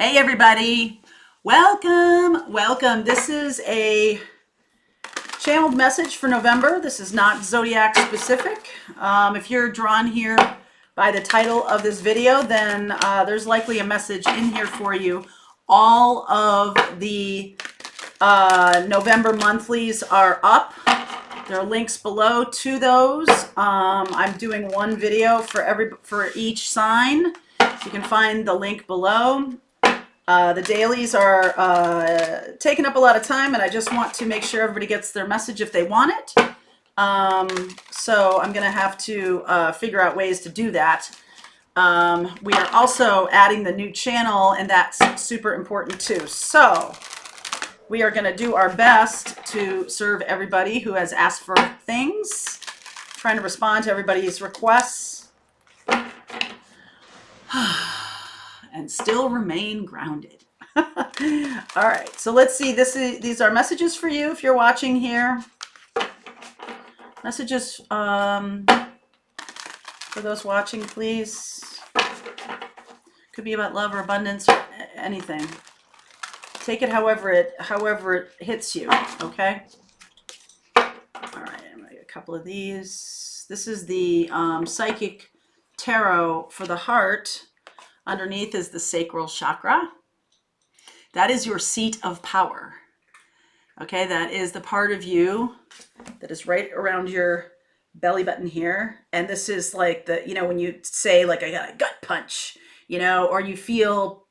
Hey everybody, welcome. This is a channeled message for November. This is not Zodiac specific. If you're drawn here by the title of this video, then there's likely a message in here for you. All of the November monthlies are up. There are links below to those. I'm doing one video for each sign. You can find the link below. The dailies are taking up a lot of time, and I just want to make sure everybody gets their message if they want it. So I'm going to have to figure out ways to do that. We are also adding the new channel, and that's super important too. So we are going to do our best to serve everybody who has asked for things, trying to respond to everybody's requests. And still remain grounded. All right, so let's see. These are messages for you if you're watching here. Messages for those watching, please. Could be about love or abundance or anything. Take it however it hits you. Okay. All right, I'm gonna get a couple of these. This is the psychic tarot for the heart. Underneath is the sacral chakra. That is your seat of power. Okay, that is the part of you that is right around your belly button here. And this is like the, when you say like, I got a gut punch, or you feel,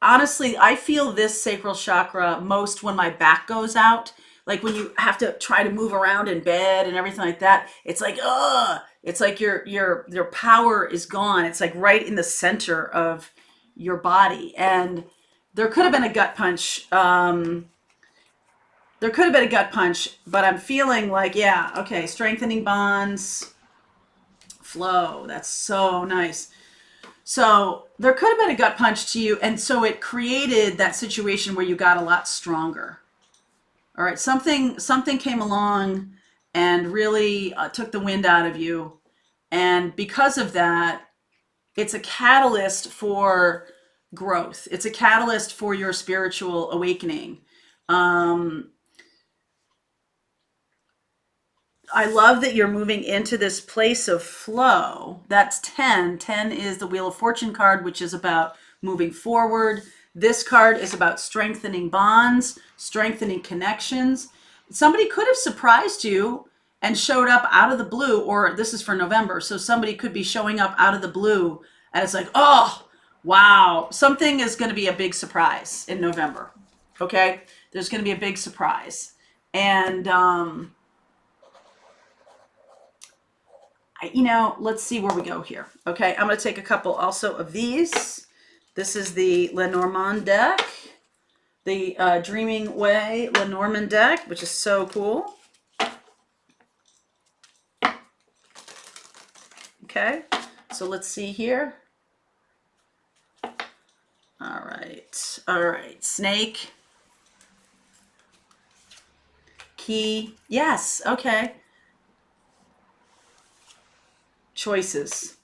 honestly, I feel this sacral chakra most when my back goes out. Like when you have to try to move around in bed and everything like that, it's like, it's like your power is gone. It's like right in the center of your body. And there could have been a gut punch. But I'm feeling like, yeah, okay, strengthening bonds, flow. That's so nice. So there could have been a gut punch to you. And so it created that situation where you got a lot stronger. All right, something came along and really took the wind out of you. And because of that, it's a catalyst for growth. It's a catalyst for your spiritual awakening. I love that you're moving into this place of flow. That's 10. 10 is the Wheel of Fortune card, which is about moving forward. This card is about strengthening bonds, strengthening connections. Somebody could have surprised you and showed up out of the blue, or this is for November, so somebody could be showing up out of the blue, and it's like, oh, wow, something is going to be a big surprise in November, okay? There's going to be a big surprise. And, let's see where we go here. Okay, I'm going to take a couple also of these. This is the Lenormand deck, the Dreaming Way Lenormand deck, which is so cool. Okay, so let's see here. All right, snake, key, yes, okay. Choices.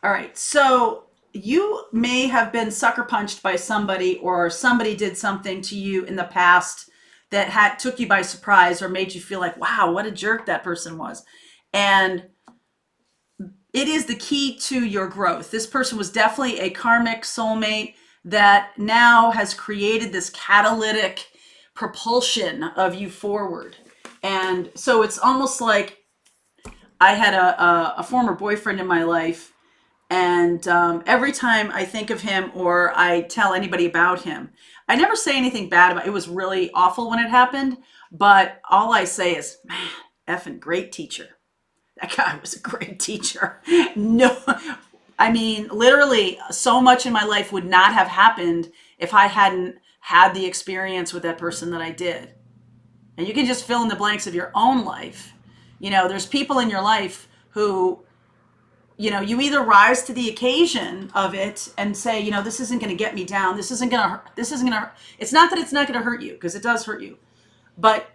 All right, so you may have been sucker punched by somebody, or somebody did something to you in the past that took you by surprise or made you feel like, wow, what a jerk that person was. And it is the key to your growth. This person was definitely a karmic soulmate that now has created this catalytic propulsion of you forward. And so it's almost like I had a former boyfriend in my life, and every time I think of him or I tell anybody about him, I never say anything bad about it. It was really awful when it happened, but all I say is, man, effing great teacher. That guy was a great teacher. No, I mean, literally so much in my life would not have happened if I hadn't had the experience with that person that I did. And you can just fill in the blanks of your own life. There's people in your life who, you either rise to the occasion of it and say, this isn't going to get me down. It's not that it's not going to hurt you, because it does hurt you, but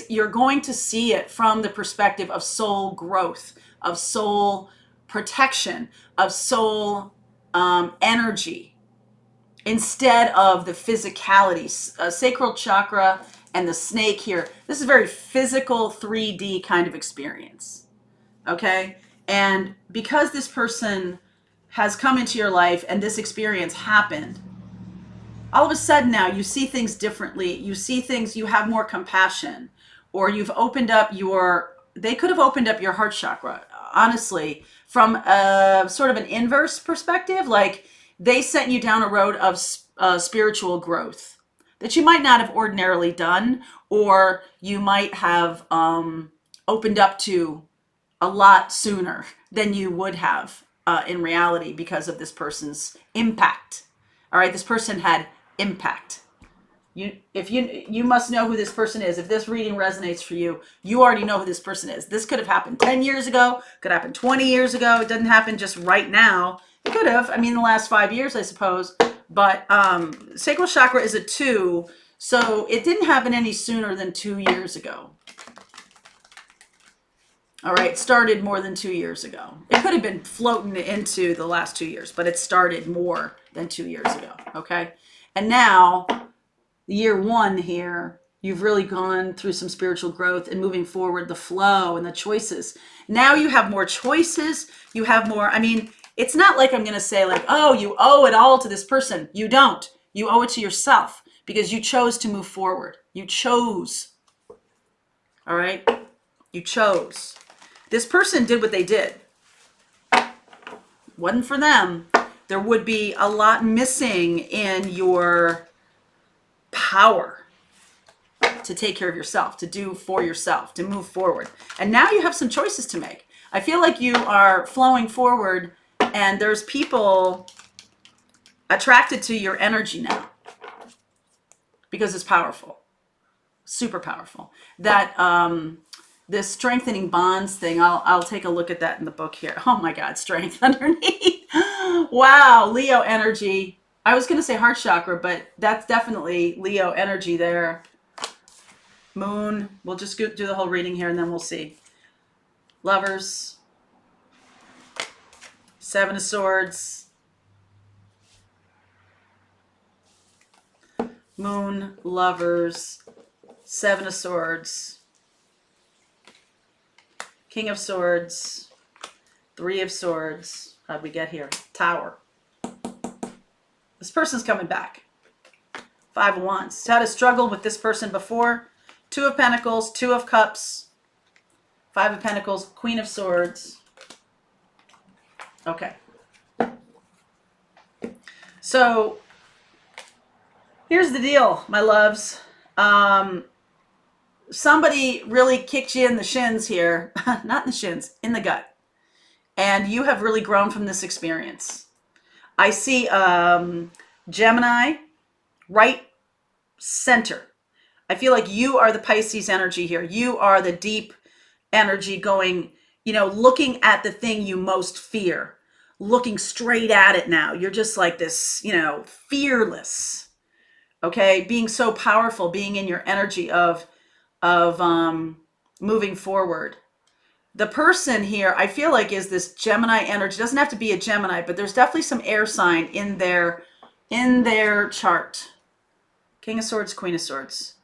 you're going to see it from the perspective of soul growth, of soul protection, of soul energy. instead of the physicality. Sacral chakra and the snake here, this is a very physical 3D kind of experience. Okay? And because this person has come into your life and this experience happened, all of a sudden now you see things differently. You see things, you have more compassion, or you've opened up they could have opened up your heart chakra, honestly, from a sort of an inverse perspective. Like they sent you down a road of spiritual growth that you might not have ordinarily done, or you might have opened up to a lot sooner than you would have in reality because of this person's impact. All right, this person had impact. You must know who this person is. If this reading resonates for you, you already know who this person is. This could have happened 10 years ago, could happen 20 years ago. It doesn't happen just right now. It could have, I mean, in the last 5 years, I suppose. But sacral chakra is a 2, so it didn't happen any sooner than 2 years ago. All right, started more than 2 years ago. It could have been floating into the last 2 years, but it started more than 2 years ago, okay? And now, year 1 here, you've really gone through some spiritual growth and moving forward, the flow and the choices. Now you have more choices. You have more, I mean, it's not like I'm going to say like, oh, you owe it all to this person. You don't. You owe it to yourself because you chose to move forward. You chose. All right? You chose. This person did what they did. Wasn't for them. There would be a lot missing in your power to take care of yourself, to do for yourself, to move forward. And now you have some choices to make. I feel like you are flowing forward and there's people attracted to your energy now because it's powerful, super powerful. That this strengthening bonds thing, I'll take a look at that in the book here. Oh my God, strength underneath. Wow, Leo energy. I was going to say heart chakra, but that's definitely Leo energy there. Moon. We'll just do the whole reading here and then we'll see. Lovers. 7 of Swords. Moon, Lovers, 7 of Swords. King of Swords. 3 of Swords. How'd we get here? Tower. This person's coming back. 5 of Wands. Had a struggle with this person before. 2 of Pentacles, 2 of Cups, 5 of Pentacles, Queen of Swords. Okay. So here's the deal, my loves. Somebody really kicked you in the shins here. Not in the shins, in the gut. And you have really grown from this experience. I see Gemini right center. I feel like you are the Pisces energy here. You are the deep energy going, looking at the thing you most fear, looking straight at it now. You're just like this, fearless, okay? Being so powerful, being in your energy of moving forward. The person here, I feel like, is this Gemini energy. It doesn't have to be a Gemini, but there's definitely some air sign in their chart. King of Swords, Queen of Swords.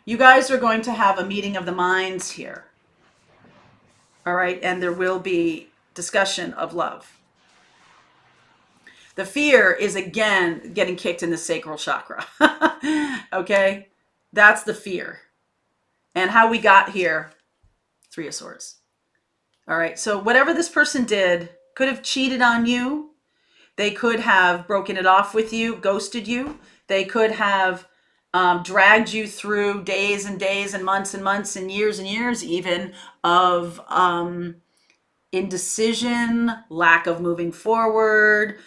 You guys are going to have a meeting of the minds here. All right, and there will be discussion of love. The fear is, again, getting kicked in the sacral chakra. Okay, that's the fear. And how we got here, 3 of Swords. All right, so whatever this person did, could have cheated on you. They could have broken it off with you, ghosted you. They could have dragged you through days and days and months and years even of indecision, lack of moving forward,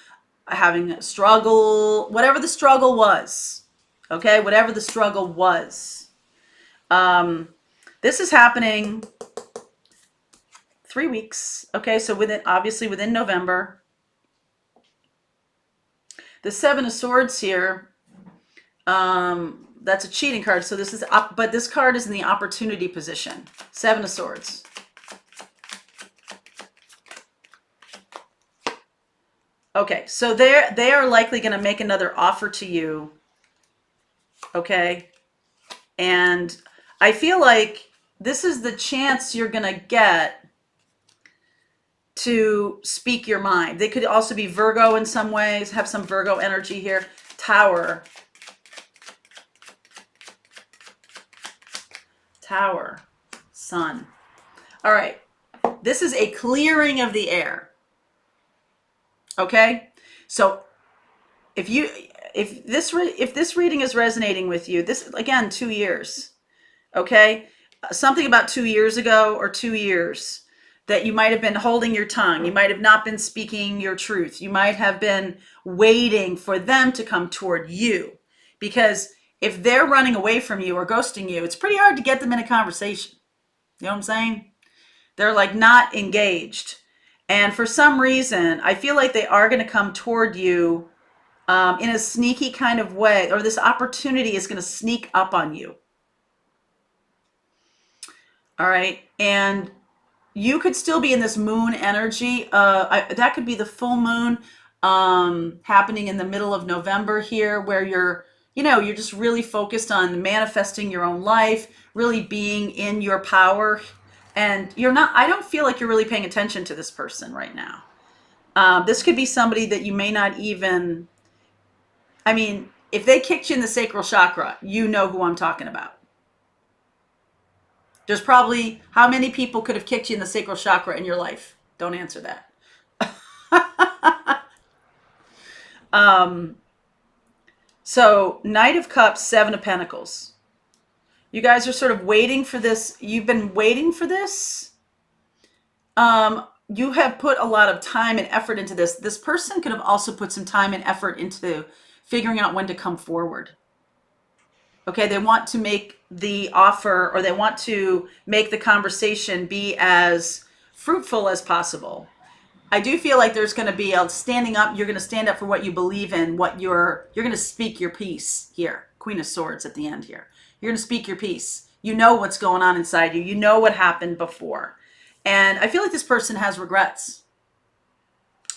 having a struggle, whatever the struggle was. Okay, whatever the struggle was. This is happening 3 weeks. Okay, so obviously within November. The 7 of Swords here, that's a cheating card. So this is but this card is in the opportunity position. 7 of Swords. Okay, so they are likely going to make another offer to you. Okay, and I feel like this is the chance you're going to get to speak your mind. They could also be Virgo in some ways, have some Virgo energy here. Tower. Tower. Sun. All right. This is a clearing of the air. Okay? So if this reading is resonating with you, this again 2 years. Okay? Something about 2 years ago or 2 years that you might have been holding your tongue. You might have not been speaking your truth. You might have been waiting for them to come toward you. Because if they're running away from you or ghosting you, it's pretty hard to get them in a conversation. You know what I'm saying? They're like not engaged. And for some reason, I feel like they are going to come toward you in a sneaky kind of way, or this opportunity is going to sneak up on you. All right. And you could still be in this moon energy. That could be the full moon happening in the middle of November here, where you're just really focused on manifesting your own life, really being in your power. And I don't feel like you're really paying attention to this person right now. This could be somebody that you may not even, if they kicked you in the sacral chakra, you know who I'm talking about. There's probably, how many people could have kicked you in the sacral chakra in your life? Don't answer that. So Knight of Cups, Seven of Pentacles. You guys are sort of waiting for this. You've been waiting for this. You have put a lot of time and effort into this. This person could have also put some time and effort into figuring out when to come forward. Okay, they want to make the offer, or they want to make the conversation be as fruitful as possible. I do feel like there's going to be a standing up. You're going to stand up for what you believe in, you're going to speak your piece here. Queen of Swords at the end here. You're going to speak your piece. You know what's going on inside you. You know what happened before. And I feel like this person has regrets.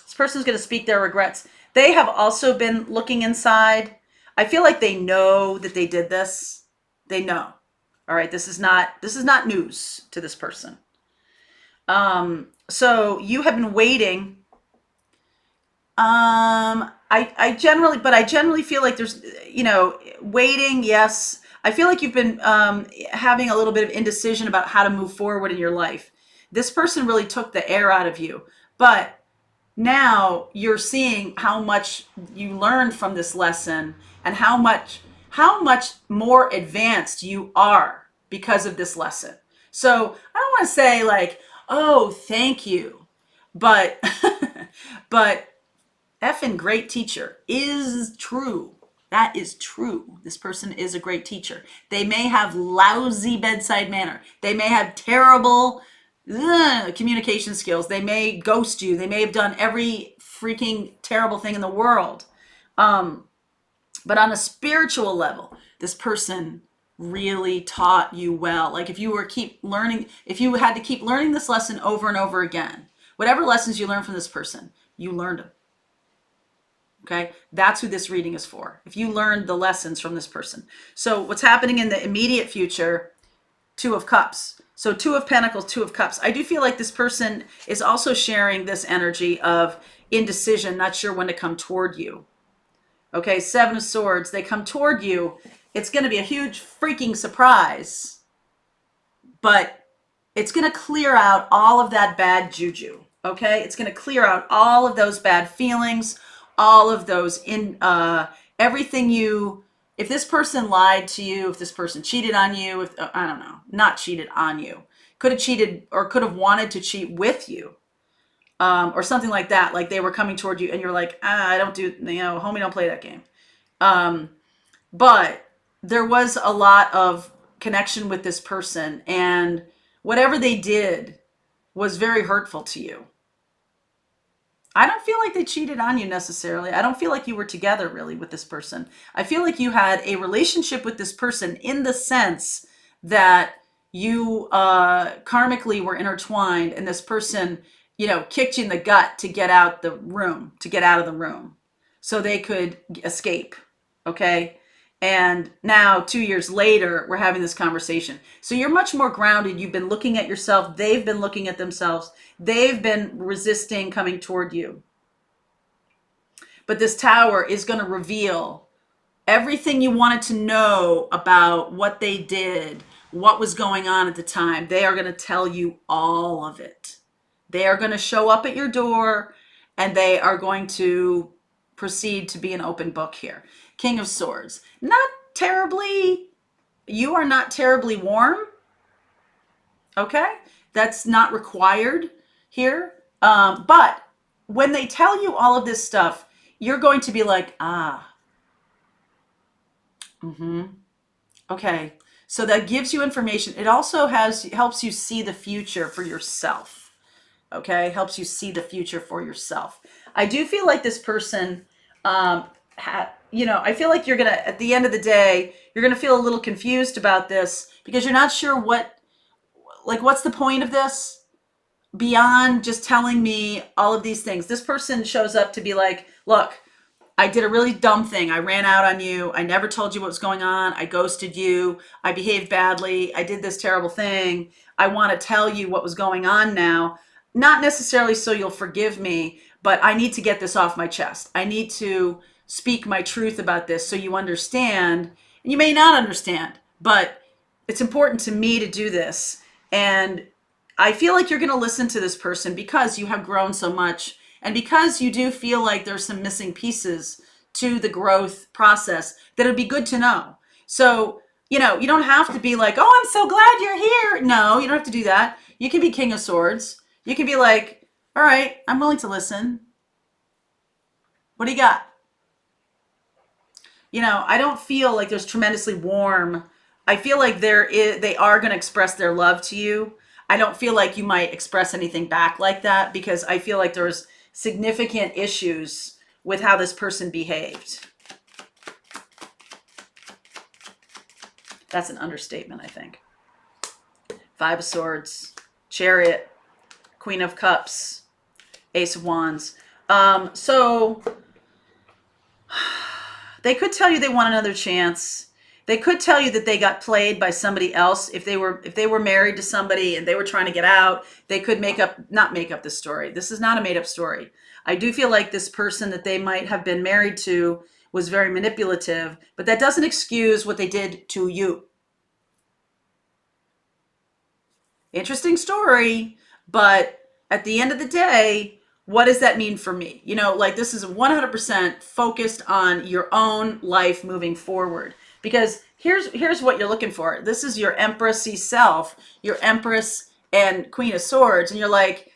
This person's going to speak their regrets. They have also been looking inside. I feel like they know that they did this. They know. All right, this is not news to this person. So you have been waiting. I generally feel like there's, waiting. Yes. I feel like you've been, having a little bit of indecision about how to move forward in your life. This person really took the air out of you, but now you're seeing how much you learned from this lesson and how much more advanced you are because of this lesson. So I don't want to say like, oh, thank you, but effing great teacher is true. That is true. This person is a great teacher. They may have lousy bedside manner. They may have terrible communication skills. They may ghost you. They may have done every freaking terrible thing in the world. But on a spiritual level, this person really taught you well. Like if you had to keep learning this lesson over and over again, whatever lessons you learn from this person, you learned them. Okay, that's who this reading is for. If you learned the lessons from this person. So what's happening in the immediate future, Two of Cups. So Two of Pentacles, Two of Cups. I do feel like this person is also sharing this energy of indecision, not sure when to come toward you. Okay, Seven of Swords, they come toward you. It's going to be a huge freaking surprise, but it's going to clear out all of that bad juju. Okay, it's going to clear out all of those bad feelings, all of those everything if this person lied to you, if this person cheated on you, I don't know, not cheated on you, could have cheated or could have wanted to cheat with you, or something like that. Like they were coming toward you and you're like, I don't do, homie, don't play that game. But there was a lot of connection with this person, and whatever they did was very hurtful to you. I don't feel like they cheated on you necessarily. I don't feel like you were together really with this person. I feel like you had a relationship with this person in the sense that you karmically were intertwined, and this person kicked you in the gut to get out the room, to get out of the room so they could escape. Okay. And now 2 years later, we're having this conversation. So you're much more grounded. You've been looking at yourself. They've been looking at themselves. They've been resisting coming toward you. But this tower is going to reveal everything you wanted to know about what they did, what was going on at the time. They are going to tell you all of it. They are going to show up at your door, and they are going to proceed to be an open book here. King of Swords. You are not terribly warm. Okay? That's not required here. But when they tell you all of this stuff, you're going to be like, okay. So that gives you information. It also helps you see the future for yourself. Okay? Helps you see the future for yourself. I do feel like this person, I feel like you're going to, at the end of the day, you're going to feel a little confused about this because you're not sure what's the point of this beyond just telling me all of these things. This person shows up to be like, look, I did a really dumb thing. I ran out on you. I never told you what was going on. I ghosted you. I behaved badly. I did this terrible thing. I want to tell you what was going on now. Not necessarily so you'll forgive me, but I need to get this off my chest. I need to speak my truth about this so you understand. And you may not understand, but it's important to me to do this. And I feel like you're going to listen to this person because you have grown so much. And because you do feel like there's some missing pieces to the growth process that it'd be good to know. So, you don't have to be like, oh, I'm so glad you're here. No, you don't have to do that. You can be King of Swords. You can be like, all right, I'm willing to listen. What do you got? I don't feel like there's tremendously warm. I feel like they are going to express their love to you. I don't feel like you might express anything back like that because I feel like there's significant issues with how this person behaved. That's an understatement, I think. Five of Swords, Chariot, Queen of Cups, Ace of Wands. So they could tell you they want another chance. They could tell you that they got played by somebody else. If they were married to somebody and they were trying to get out, they could not make up the story. This is not a made up story. I do feel like this person that they might have been married to was very manipulative, but that doesn't excuse what they did to you. Interesting story, but at the end of the day, what does that mean for me? This is 100% focused on your own life moving forward. Because here's what you're looking for. This is your Empress-y self, your Empress and Queen of Swords. And you're like,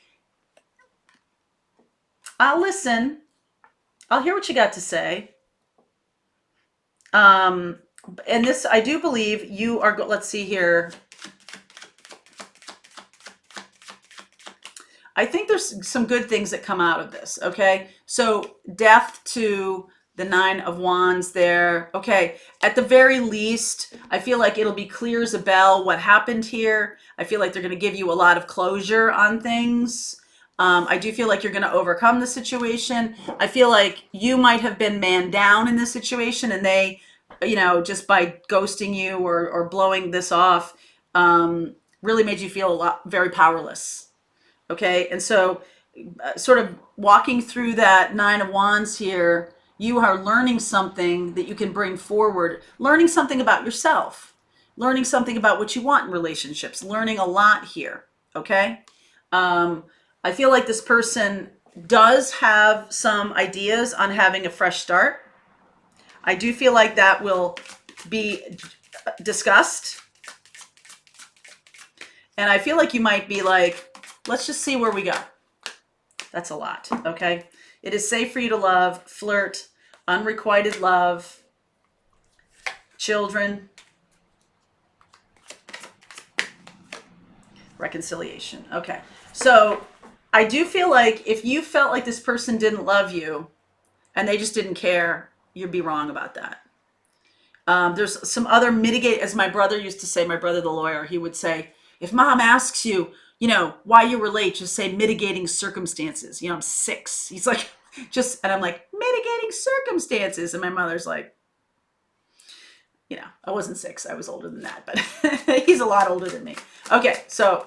I'll listen. I'll hear what you got to say. And this, I do believe you are, let's see here. I think there's some good things that come out of this, okay? So death to the Nine of Wands there. Okay, at the very least, I feel like it'll be clear as a bell what happened here. I feel like they're going to give you a lot of closure on things. I do feel like you're going to overcome the situation. I feel like you might have been man down in this situation and they, just by ghosting you or blowing this off, really made you feel very powerless. Okay, and so sort of walking through that Nine of Wands here, you are learning something that you can bring forward, learning something about yourself, learning something about what you want in relationships, learning a lot here, okay? I feel like this person does have some ideas on having a fresh start. I do feel like that will be discussed. And I feel like you might be like, let's just see where we go. That's a lot, okay? It is safe for you to love, flirt, unrequited love, children, reconciliation. Okay, so I do feel like if you felt like this person didn't love you and they just didn't care, you'd be wrong about that. There's some other mitigate, as my brother used to say, my brother the lawyer, he would say, if mom asks you, you know, why you were late, just say mitigating circumstances. You know, I'm 6. He's like, and I'm like, mitigating circumstances. And my mother's like, you know, I wasn't 6. I was older than that, but he's a lot older than me. Okay, so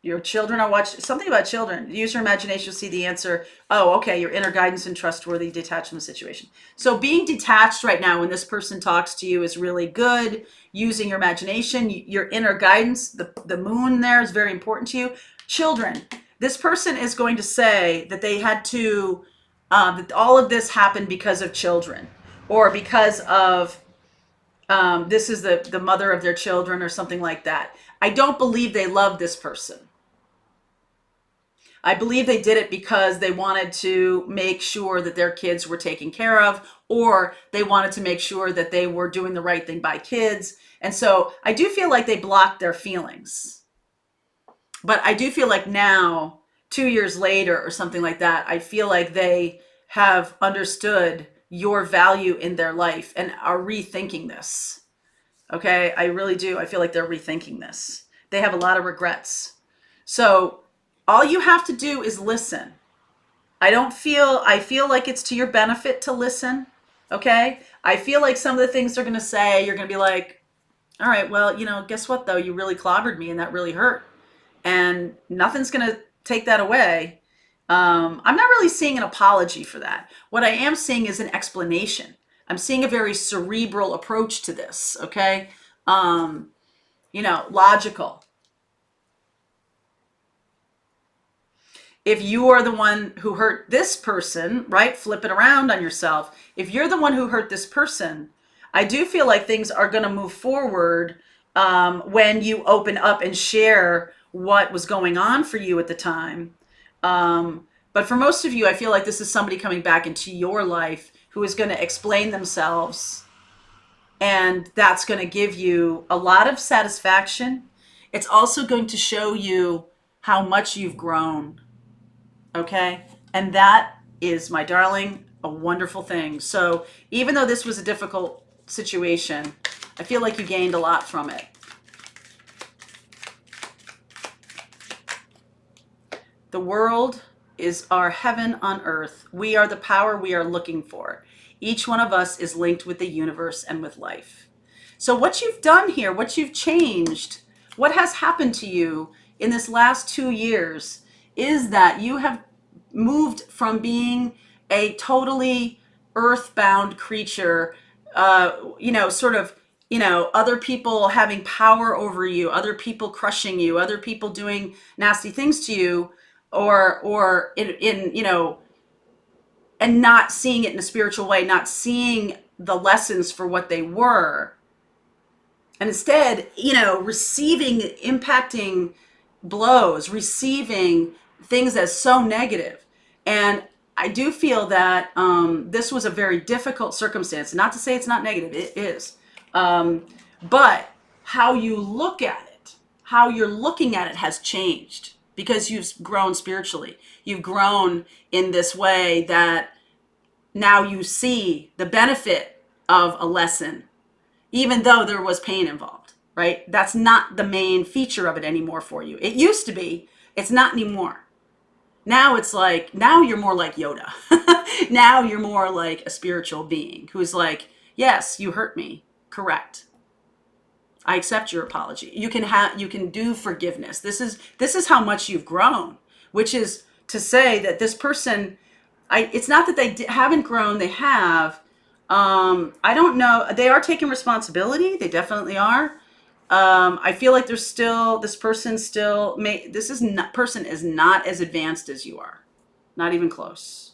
your children are watching something about children. Use your imagination to see the answer. Oh, okay. Your inner guidance and trustworthy, detached from the situation. So being detached right now when this person talks to you is really good. Using your imagination, your inner guidance, the moon there is very important to you. Children, this person is going to say that they had to, that all of this happened because of children, or because of, this is the mother of their children or something like that. I don't believe they love this person. I believe they did it because they wanted to make sure that their kids were taken care of, or they wanted to make sure that they were doing the right thing by kids. And so I do feel like they blocked their feelings. But I do feel like now, 2 years later or something like that, I feel like they have understood your value in their life and are rethinking this. Okay, I really do. I feel like they're rethinking this. They have a lot of regrets. So all you have to do is listen. I feel like it's to your benefit to listen. Okay. I feel like some of the things they're going to say, you're going to be like, all right, well, you know, guess what though? You really clobbered me and that really hurt. And nothing's going to take that away. I'm not really seeing an apology for that. What I am seeing is an explanation. I'm seeing a very cerebral approach to this. Okay. You know, logical. If you are the one who hurt this person, right? Flip it around on yourself. If you're the one who hurt this person, I do feel like things are going to move forward when you open up and share what was going on for you at the time. But for most of you, I feel like this is somebody coming back into your life who is going to explain themselves. And that's going to give you a lot of satisfaction. It's also going to show you how much you've grown. Okay. And that is, my darling, a wonderful thing. So even though this was a difficult situation, I feel like you gained a lot from it. The world is our heaven on earth. We are the power we are looking for. Each one of us is linked with the universe and with life. So what you've done here, what you've changed, what has happened to you in this last 2 years is that you have moved from being a totally earthbound creature, you know, sort of, you know, other people having power over you, other people crushing you, other people doing nasty things to you, or in you know, and not seeing it in a spiritual way, not seeing the lessons for what they were. And instead, you know, receiving impacting blows, receiving things as so negative. And I do feel that this was a very difficult circumstance. Not to say it's not negative, it is. But how you look at it, how you're looking at it has changed because you've grown spiritually. You've grown in this way that now you see the benefit of a lesson, even though there was pain involved, right? That's not the main feature of it anymore for you. It used to be, it's not anymore. Now it's like, now you're more like Yoda. Now you're more like a spiritual being who's like, yes, you hurt me. Correct. I accept your apology. You can do forgiveness. This is how much you've grown, which is to say that this person, it's not that they haven't grown, they have. I don't know. They are taking responsibility. They definitely are. I feel like there's still, this person still person is not as advanced as you are. Not even close.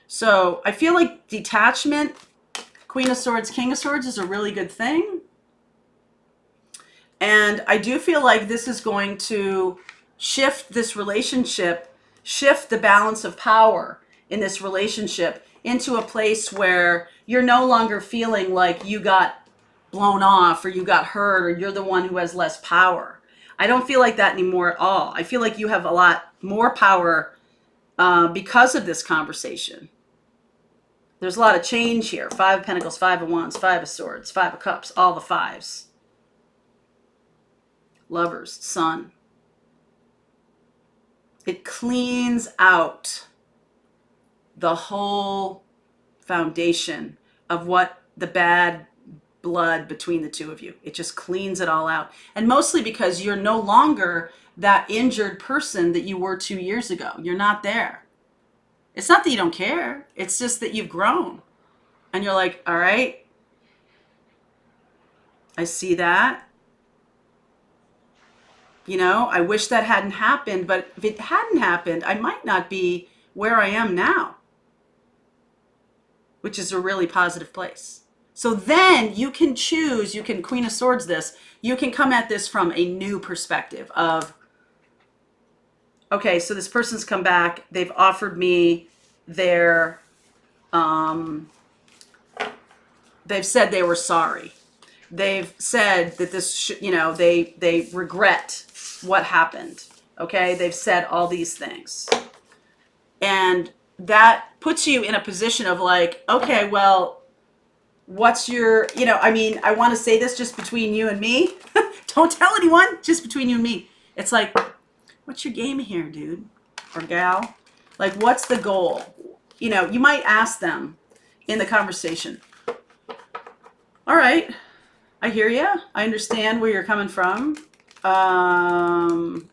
So I feel like detachment, Queen of Swords, King of Swords is a really good thing. And I do feel like this is going to shift this relationship, shift the balance of power in this relationship into a place where you're no longer feeling like you got blown off or you got hurt or you're the one who has less power. I don't feel like that anymore at all. I feel like you have a lot more power because of this conversation. There's a lot of change here. 5 of Pentacles, 5 of Wands, 5 of Swords, 5 of Cups, all the fives. Lovers, Sun. It cleans out the whole foundation of what the bad blood between the two of you. It just cleans it all out. And mostly because you're no longer that injured person that you were 2 years ago. You're not there. It's not that you don't care. It's just that you've grown. And you're like, all right, I see that. You know, I wish that hadn't happened, but if it hadn't happened, I might not be where I am now, which is a really positive place. So then you can choose, you can Queen of Swords this, you can come at this from a new perspective of, okay, so this person's come back, they've offered me their, they've said they were sorry. They've said that this, you know, they regret what happened. Okay, they've said all these things. And that puts you in a position of like, okay, well, what's your, you know, I mean, I want to say this just between you and me. Don't tell anyone, just between you and me. It's like, what's your game here, dude or gal? Like, what's the goal? You know, you might ask them in the conversation. All right, I hear you. I understand where you're coming from. And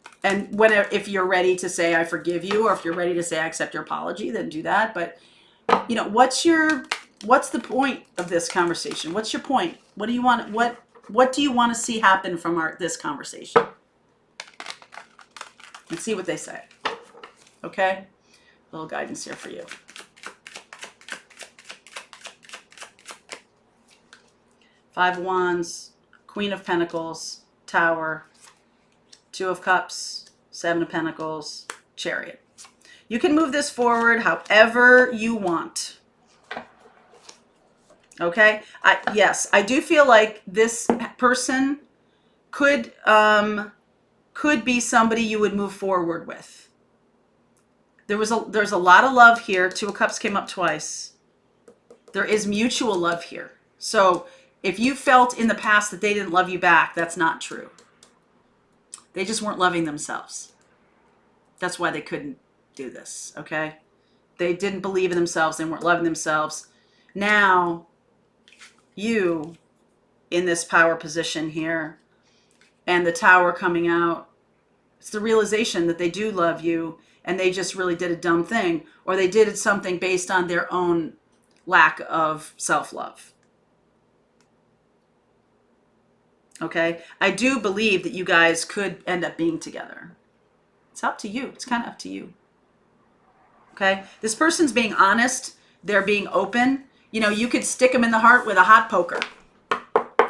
whenever, if you're ready to say I forgive you, or if you're ready to say I accept your apology, then do that. But you know, what's the point of this conversation? What's your point? What do you want? What do you want to see happen from this conversation? Let's see what they say. Okay, a little guidance here for you. Five of Wands, Queen of Pentacles, Tower, Two of Cups, Seven of Pentacles, Chariot. You can move this forward however you want. Okay? Yes, I do feel like this person could be somebody you would move forward with. There's a lot of love here. Two of Cups came up twice. There is mutual love here. So if you felt in the past that they didn't love you back, that's not true. They just weren't loving themselves. That's why they couldn't do this, okay? They didn't believe in themselves. They weren't loving themselves. Now, you in this power position here and the Tower coming out, it's the realization that they do love you and they just really did a dumb thing, or they did something based on their own lack of self-love. Okay, I do believe that you guys could end up being together. It's up to you. It's kind of up to you. Okay, this person's being honest. They're being open. You know, you could stick them in the heart with a hot poker.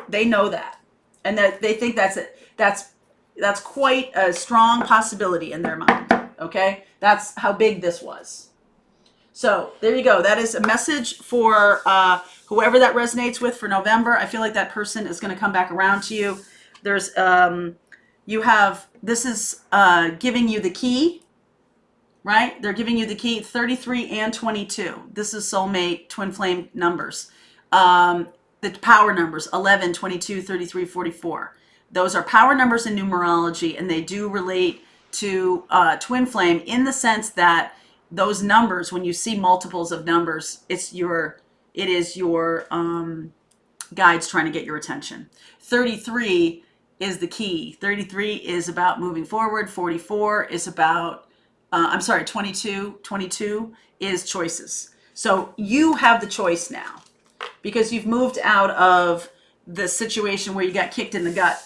They know that, and that they think that's it. That's quite a strong possibility in their mind. Okay, that's how big this was. So there you go. That is a message for whoever that resonates with for November. I feel like that person is going to come back around to you. There's, this is giving you the key, right? They're giving you the key, 33 and 22. This is soulmate twin flame numbers. The power numbers, 11, 22, 33, 44. Those are power numbers in numerology, and they do relate to twin flame in the sense that those numbers, when you see multiples of numbers, it is your guides trying to get your attention. 33 is the key. 33 is about moving forward. 44 is about, 22 is choices. So you have the choice now because you've moved out of the situation where you got kicked in the gut.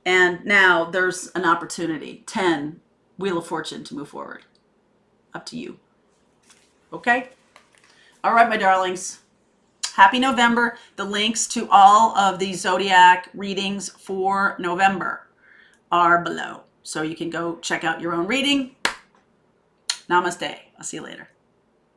And now there's an opportunity. 10. Wheel of Fortune to move forward. Up to you. Okay? All right, my darlings. Happy November. The links to all of the Zodiac readings for November are below. So you can go check out your own reading. Namaste. I'll see you later.